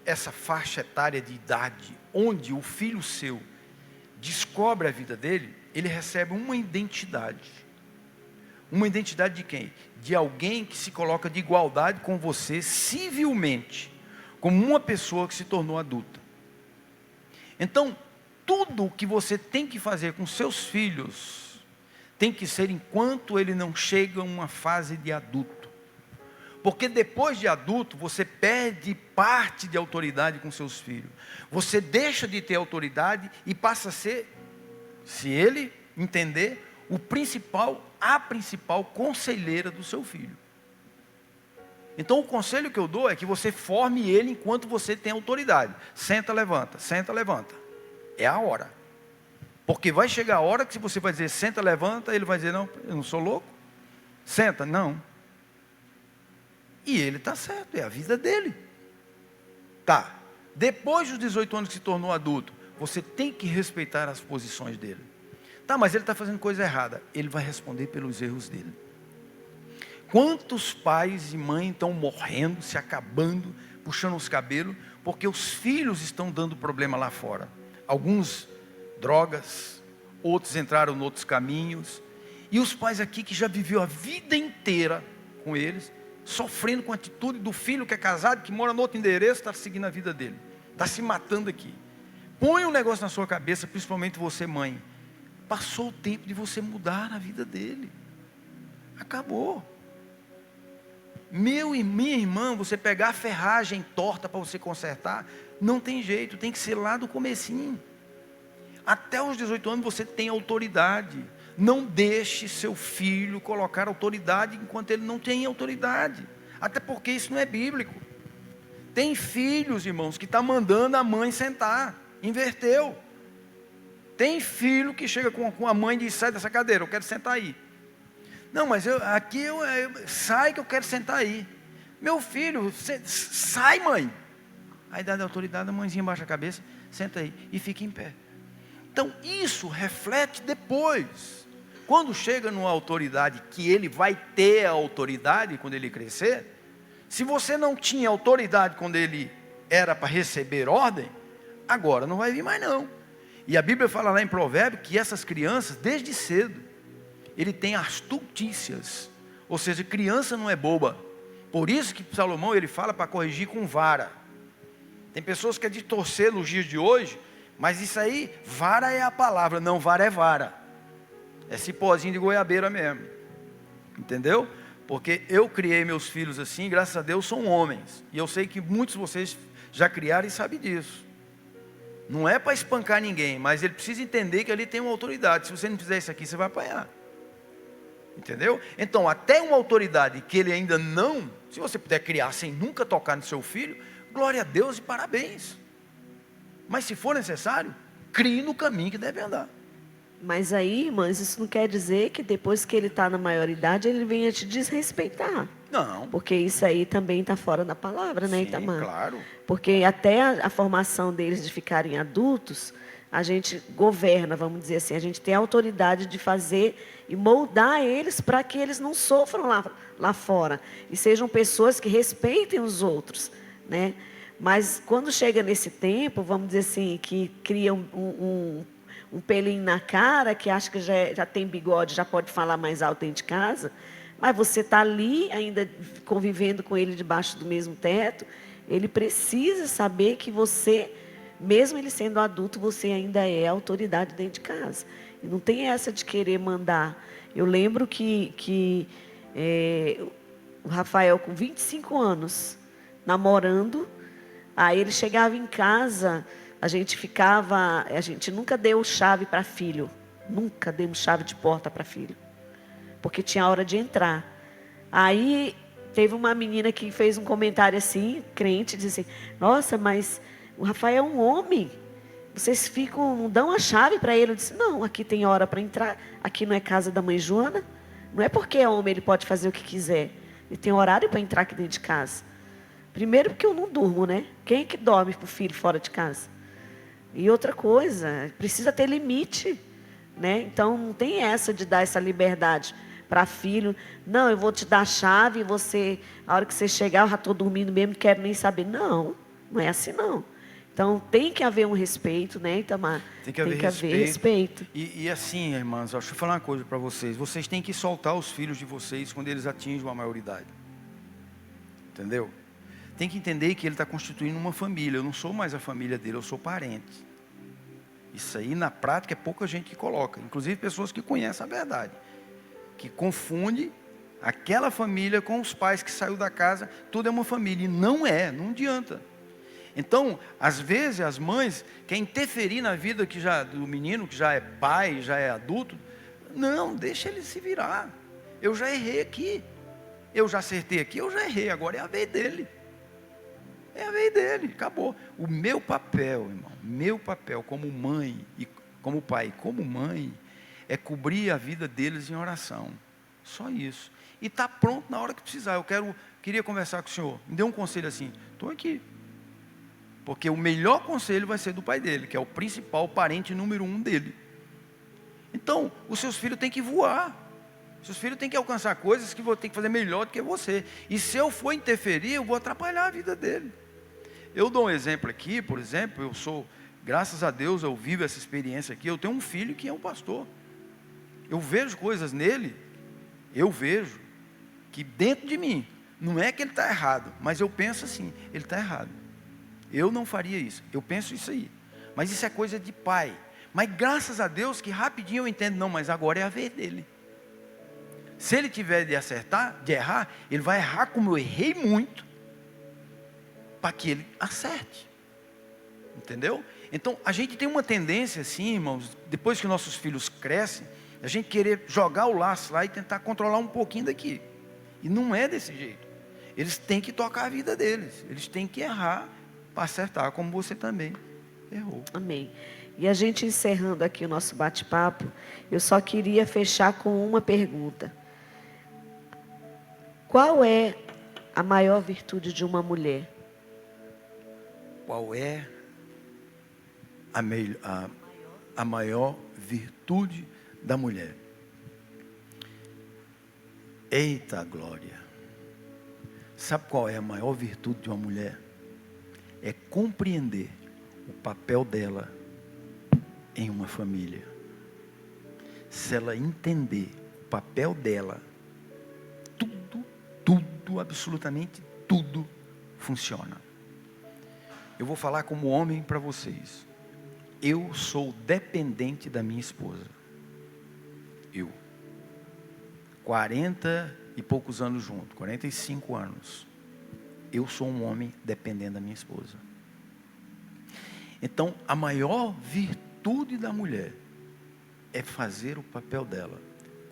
essa faixa etária de idade, onde o filho seu descobre a vida dele, ele recebe uma identidade. Uma identidade de quem? De alguém que se coloca de igualdade com você civilmente, como uma pessoa que se tornou adulta. Então, tudo o que você tem que fazer com seus filhos tem que ser enquanto ele não chega a uma fase de adulto. Porque depois de adulto, você perde parte de autoridade com seus filhos. Você deixa de ter autoridade e passa a ser, se ele entender, a principal conselheira do seu filho. Então o conselho que eu dou é que você forme ele enquanto você tem autoridade. Senta, levanta, senta, levanta. É a hora. Porque vai chegar a hora que se você vai dizer senta, levanta, ele vai dizer, não, eu não sou louco. Senta, não. E ele está certo, é a vida dele. Tá. Depois dos 18 anos que se tornou adulto, você tem que respeitar as posições dele. Tá, mas ele está fazendo coisa errada. Ele vai responder pelos erros dele. Quantos pais e mães estão morrendo, se acabando, puxando os cabelos, porque os filhos estão dando problema lá fora. Alguns drogas, outros entraram em outros caminhos. E os pais aqui que já viveu a vida inteira com eles, sofrendo com a atitude do filho que é casado, que mora no outro endereço, está seguindo a vida dele. Está se matando aqui. Põe um negócio na sua cabeça, principalmente você mãe. Passou o tempo de você mudar a vida dele. Acabou. Meu e minha irmã, você pegar a ferragem torta para você consertar, não tem jeito, tem que ser lá do comecinho. Até os 18 anos você tem autoridade. Não deixe seu filho colocar autoridade enquanto ele não tem autoridade. Até porque isso não é bíblico. Tem filhos, irmãos, que estão mandando a mãe sentar. Inverteu. Tem filho que chega com a mãe e diz: sai dessa cadeira, eu quero sentar aí. Não, mas sai que eu quero sentar aí. Meu filho, sai, mãe. Aí dá a autoridade, a mãezinha baixa a cabeça, senta aí e fica em pé. Então isso reflete depois. Quando chega numa autoridade, que ele vai ter a autoridade quando ele crescer. Se você não tinha autoridade quando ele era para receber ordem, agora não vai vir mais não. E a Bíblia fala lá em Provérbios que essas crianças, desde cedo, ele tem astutícias. Ou seja, criança não é boba. Por isso que Salomão ele fala para corrigir com vara. Tem pessoas que é de torcer nos dias de hoje, mas isso aí, vara é a palavra, não vara é vara. É cipózinho de goiabeira mesmo. Entendeu? Porque eu criei meus filhos assim, graças a Deus são homens. E eu sei que muitos de vocês já criaram e sabem disso. Não é para espancar ninguém, mas ele precisa entender que ali tem uma autoridade. Se você não fizer isso aqui, você vai apanhar. Entendeu? Então, até uma autoridade que ele ainda não, se você puder criar sem nunca tocar no seu filho, glória a Deus e parabéns. Mas se for necessário, crie no caminho que deve andar. Mas aí, irmãs, isso não quer dizer que depois que ele está na maioridade, ele venha te desrespeitar. Não. Porque isso aí também está fora da palavra, né, Sim, Itamar? claro. Porque até a formação deles de ficarem adultos, a gente governa, vamos dizer assim, a gente tem a autoridade de fazer e moldar eles para que eles não sofram lá fora. E sejam pessoas que respeitem os outros, né? Mas quando chega nesse tempo, vamos dizer assim, que cria um pelinho na cara, que acha que já tem bigode, já pode falar mais alto dentro de casa, mas você está ali ainda convivendo com ele debaixo do mesmo teto, ele precisa saber que você, mesmo ele sendo adulto, você ainda é autoridade dentro de casa. E não tem essa de querer mandar. Eu lembro que o Rafael, com 25 anos, namorando, aí ele chegava em casa, a gente nunca deu chave para filho, nunca demos chave de porta para filho, porque tinha a hora de entrar. Aí teve uma menina que fez um comentário assim, crente, disse assim: nossa, mas o Rafael é um homem, vocês não dão a chave para ele? Eu disse: não, aqui tem hora para entrar, aqui não é casa da mãe Joana, não é porque é homem ele pode fazer o que quiser, ele tem horário para entrar aqui dentro de casa. Primeiro porque eu não durmo, né? Quem é que dorme com o filho fora de casa? E outra coisa, precisa ter limite, né? Então não tem essa de dar essa liberdade para filho. Não, eu vou te dar a chave e você, a hora que você chegar, eu já estou dormindo mesmo, não quero nem saber. Não, não é assim não. Então tem que haver um respeito, né, Itamar? Tem que haver respeito. E assim, irmãs, deixa eu falar uma coisa para vocês. Vocês têm que soltar os filhos de vocês quando eles atingem a maioridade. Entendeu? Tem que entender que ele está constituindo uma família. Eu não sou mais a família dele, eu sou parente. Isso aí na prática é pouca gente que coloca. Inclusive pessoas que conhecem a verdade. Que confunde aquela família com os pais que saiu da casa. Tudo é uma família. E não adianta. Então, às vezes as mães querem interferir na vida do menino, que já é pai, já é adulto. Não, deixa ele se virar. Eu já errei aqui. Eu já acertei aqui, eu já errei. Agora é a vez dele. É a vez dele, acabou. O meu papel, irmão, meu papel como mãe, e como pai e como mãe, é cobrir a vida deles em oração. Só isso. E está pronto na hora que precisar. Queria conversar com o senhor. Me dê um conselho assim. Estou aqui. Porque o melhor conselho vai ser do pai dele, que é o principal parente número 1 dele. Então, os seus filhos têm que voar. Seus filhos têm que alcançar coisas que vão ter que fazer melhor do que você. E se eu for interferir, eu vou atrapalhar a vida dele. Eu dou um exemplo aqui, por exemplo, graças a Deus, eu vivo essa experiência aqui. Eu tenho um filho que é um pastor. Eu vejo coisas nele, que dentro de mim, não é que ele está errado, mas eu penso assim, ele está errado. Eu não faria isso, eu penso isso aí. Mas isso é coisa de pai. Mas graças a Deus que rapidinho eu entendo, não, mas agora é a vez dele. Se ele tiver de errar, ele vai errar como eu errei muito, para que ele acerte. Entendeu? Então, a gente tem uma tendência assim, irmãos, depois que nossos filhos crescem, a gente querer jogar o laço lá e tentar controlar um pouquinho daqui. E não é desse jeito. Eles têm que tocar a vida deles. Eles têm que errar para acertar, como você também errou. Amém. E a gente encerrando aqui o nosso bate-papo, eu só queria fechar com uma pergunta. Qual é a maior virtude de uma mulher? Qual é a maior virtude da mulher? Eita glória! Sabe qual é a maior virtude de uma mulher? É compreender o papel dela em uma família. Se ela entender o papel dela, tudo, absolutamente tudo funciona. Eu vou falar como homem para vocês. Eu sou dependente da minha esposa. 40 e poucos anos juntos, 45 anos. Eu sou um homem dependendo da minha esposa. Então, a maior virtude da mulher é fazer o papel dela.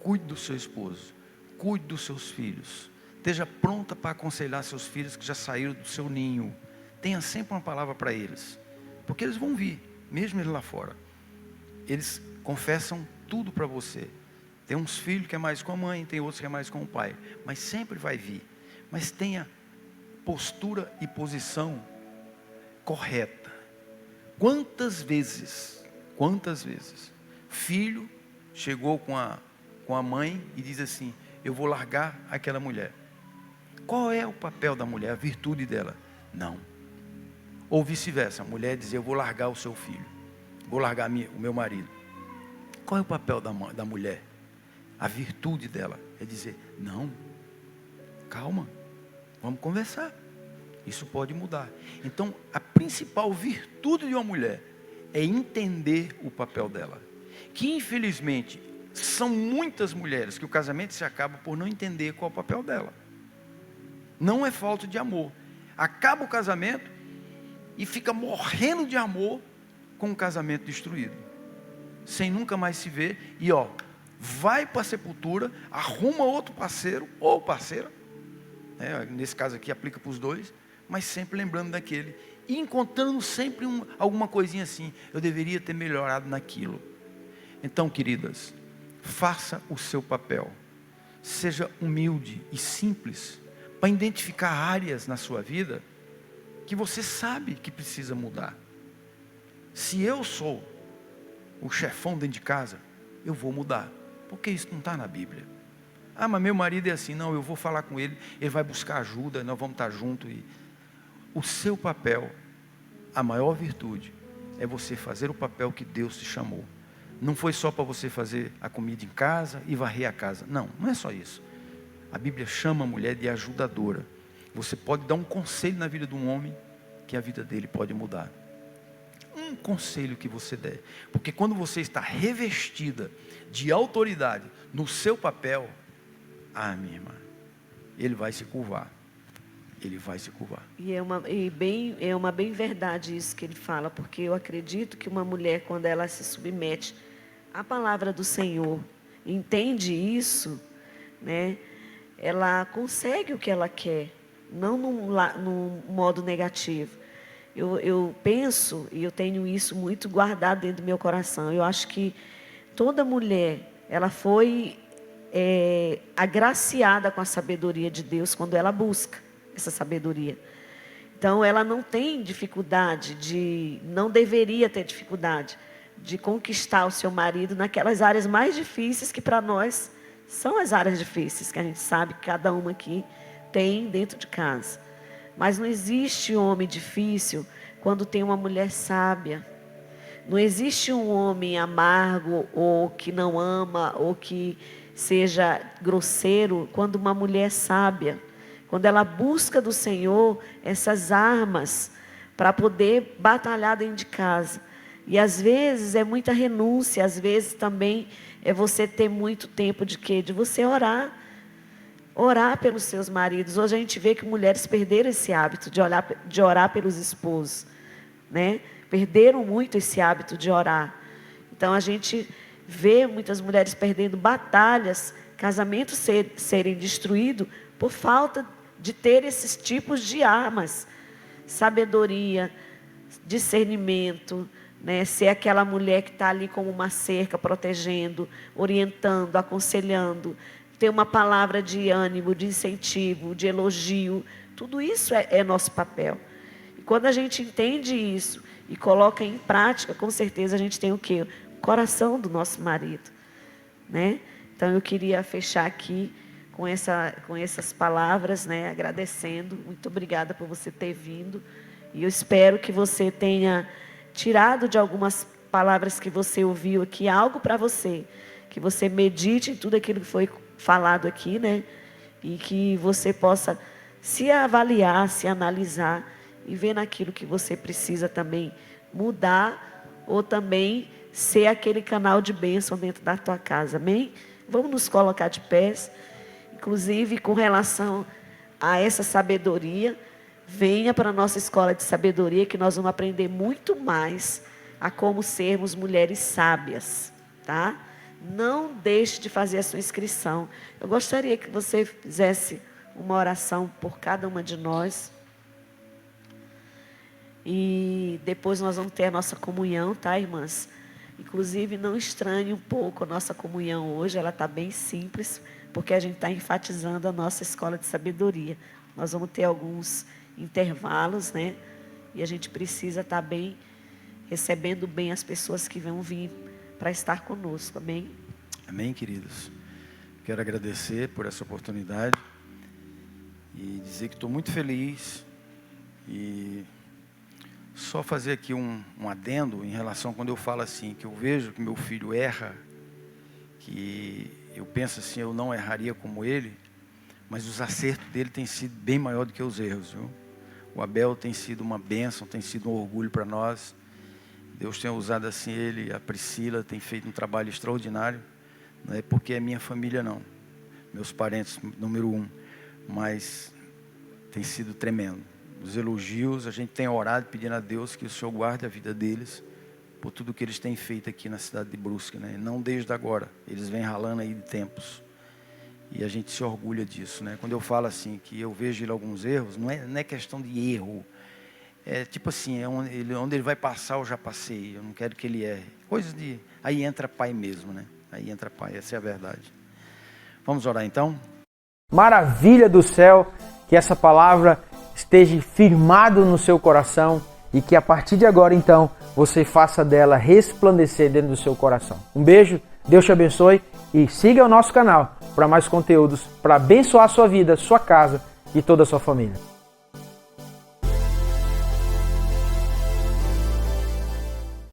Cuide do seu esposo, cuide dos seus filhos. Esteja pronta para aconselhar seus filhos que já saíram do seu ninho. Tenha sempre uma palavra para eles, porque eles vão vir, mesmo eles lá fora. Eles confessam tudo para você. Tem uns filhos que é mais com a mãe, tem outros que é mais com o pai, mas sempre vai vir. Mas tenha postura e posição correta. Quantas vezes, filho chegou com a mãe e diz assim: eu vou largar aquela mulher. Qual é o papel da mulher, a virtude dela? Não. Ou vice-versa, a mulher diz: eu vou largar o seu filho, vou largar o meu marido. Qual é o papel da mulher? A virtude dela é dizer: não, calma, vamos conversar, isso pode mudar. Então, a principal virtude de uma mulher é entender o papel dela. Que infelizmente, são muitas mulheres que o casamento se acaba por não entender qual é o papel dela. Não é falta de amor. Acaba o casamento e fica morrendo de amor com o casamento destruído, sem nunca mais se ver. E vai para a sepultura, arruma outro parceiro ou parceira, nesse caso aqui aplica para os dois, mas sempre lembrando daquele, e encontrando sempre alguma coisinha assim: eu deveria ter melhorado naquilo. Então, queridas, faça o seu papel, seja humilde e simples, para identificar áreas na sua vida que você sabe que precisa mudar. Se eu sou o chefão dentro de casa, eu vou mudar, porque isso não está na Bíblia. Mas meu marido é assim. Não, eu vou falar com ele, ele vai buscar ajuda, nós vamos estar juntos. O seu papel, a maior virtude, é você fazer o papel que Deus te chamou. Não foi só para você fazer a comida em casa e varrer a casa. Não é só isso. A Bíblia chama a mulher de ajudadora. Você pode dar um conselho na vida de um homem, que a vida dele pode mudar. Um conselho que você der. Porque quando você está revestida de autoridade no seu papel, minha irmã, ele vai se curvar. Ele vai se curvar. E é uma bem verdade isso que ele fala, porque eu acredito que uma mulher, quando ela se submete à palavra do Senhor, entende isso, né? Ela consegue o que ela quer, não num modo negativo. Eu penso, e eu tenho isso muito guardado dentro do meu coração, eu acho que toda mulher, ela foi agraciada com a sabedoria de Deus quando ela busca essa sabedoria. Então, ela não tem dificuldade, não deveria ter dificuldade de conquistar o seu marido naquelas áreas mais difíceis que para nós são as áreas difíceis, que a gente sabe que cada uma aqui tem dentro de casa. Mas não existe homem difícil quando tem uma mulher sábia. Não existe um homem amargo, ou que não ama, ou que seja grosseiro, quando uma mulher é sábia. Quando ela busca do Senhor essas armas para poder batalhar dentro de casa. E às vezes é muita renúncia, às vezes também é você ter muito tempo de quê? De você orar. Orar pelos seus maridos. Hoje a gente vê que mulheres perderam esse hábito de orar pelos esposos, né? perderam muito esse hábito de orar. Então a gente vê muitas mulheres perdendo batalhas, casamentos serem destruídos por falta de ter esses tipos de armas. Sabedoria, discernimento, né? Ser aquela mulher que está ali como uma cerca, protegendo, orientando, aconselhando, ter uma palavra de ânimo, de incentivo, de elogio. Tudo isso é nosso papel. E quando a gente entende isso e coloca em prática, com certeza a gente tem o quê? O coração do nosso marido, né? Então eu queria fechar aqui com essas palavras, né? Agradecendo. Muito obrigada por você ter vindo. E eu espero que você tenha tirado de algumas palavras que você ouviu aqui algo para você, que você medite em tudo aquilo que foi falado aqui, né? E que você possa se avaliar, se analisar e ver naquilo que você precisa também mudar ou também ser aquele canal de bênção dentro da tua casa, amém? Vamos nos colocar de pés, inclusive com relação a essa sabedoria. Venha para a nossa escola de sabedoria, que nós vamos aprender muito mais a como sermos mulheres sábias, tá? Não deixe de fazer a sua inscrição. Eu gostaria que você fizesse uma oração por cada uma de nós. E depois nós vamos ter a nossa comunhão, tá, irmãs? Inclusive, não estranhe um pouco a nossa comunhão hoje, ela está bem simples, porque a gente está enfatizando a nossa escola de sabedoria. Nós vamos ter alguns intervalos, né? E a gente precisa estar bem, recebendo bem as pessoas que vão vir para estar conosco, amém? Amém, queridos. Quero agradecer por essa oportunidade e dizer que estou muito feliz e só fazer aqui um adendo em relação quando eu falo assim, que eu vejo que meu filho erra, que eu penso assim, eu não erraria como ele, mas os acertos dele têm sido bem maior do que os erros, viu? O Abel tem sido uma bênção, tem sido um orgulho para nós. Deus tem usado assim ele, a Priscila tem feito um trabalho extraordinário. Não é porque é minha família não, meus parentes número 1, mas tem sido tremendo. Os elogios, a gente tem orado pedindo a Deus que o Senhor guarde a vida deles por tudo que eles têm feito aqui na cidade de Brusque, né? Não desde agora, eles vêm ralando aí de tempos. E a gente se orgulha disso, né? Quando eu falo assim, que eu vejo ele alguns erros, não é questão de erro. É tipo assim, onde ele vai passar, eu já passei. Eu não quero que ele erre. Coisas de... Aí entra pai mesmo, né? Aí entra pai, essa é a verdade. Vamos orar então? Maravilha do céu, que essa palavra esteja firmado no seu coração e que a partir de agora então, você faça dela resplandecer dentro do seu coração. Um beijo, Deus te abençoe e siga o nosso canal para mais conteúdos para abençoar a sua vida, sua casa e toda a sua família.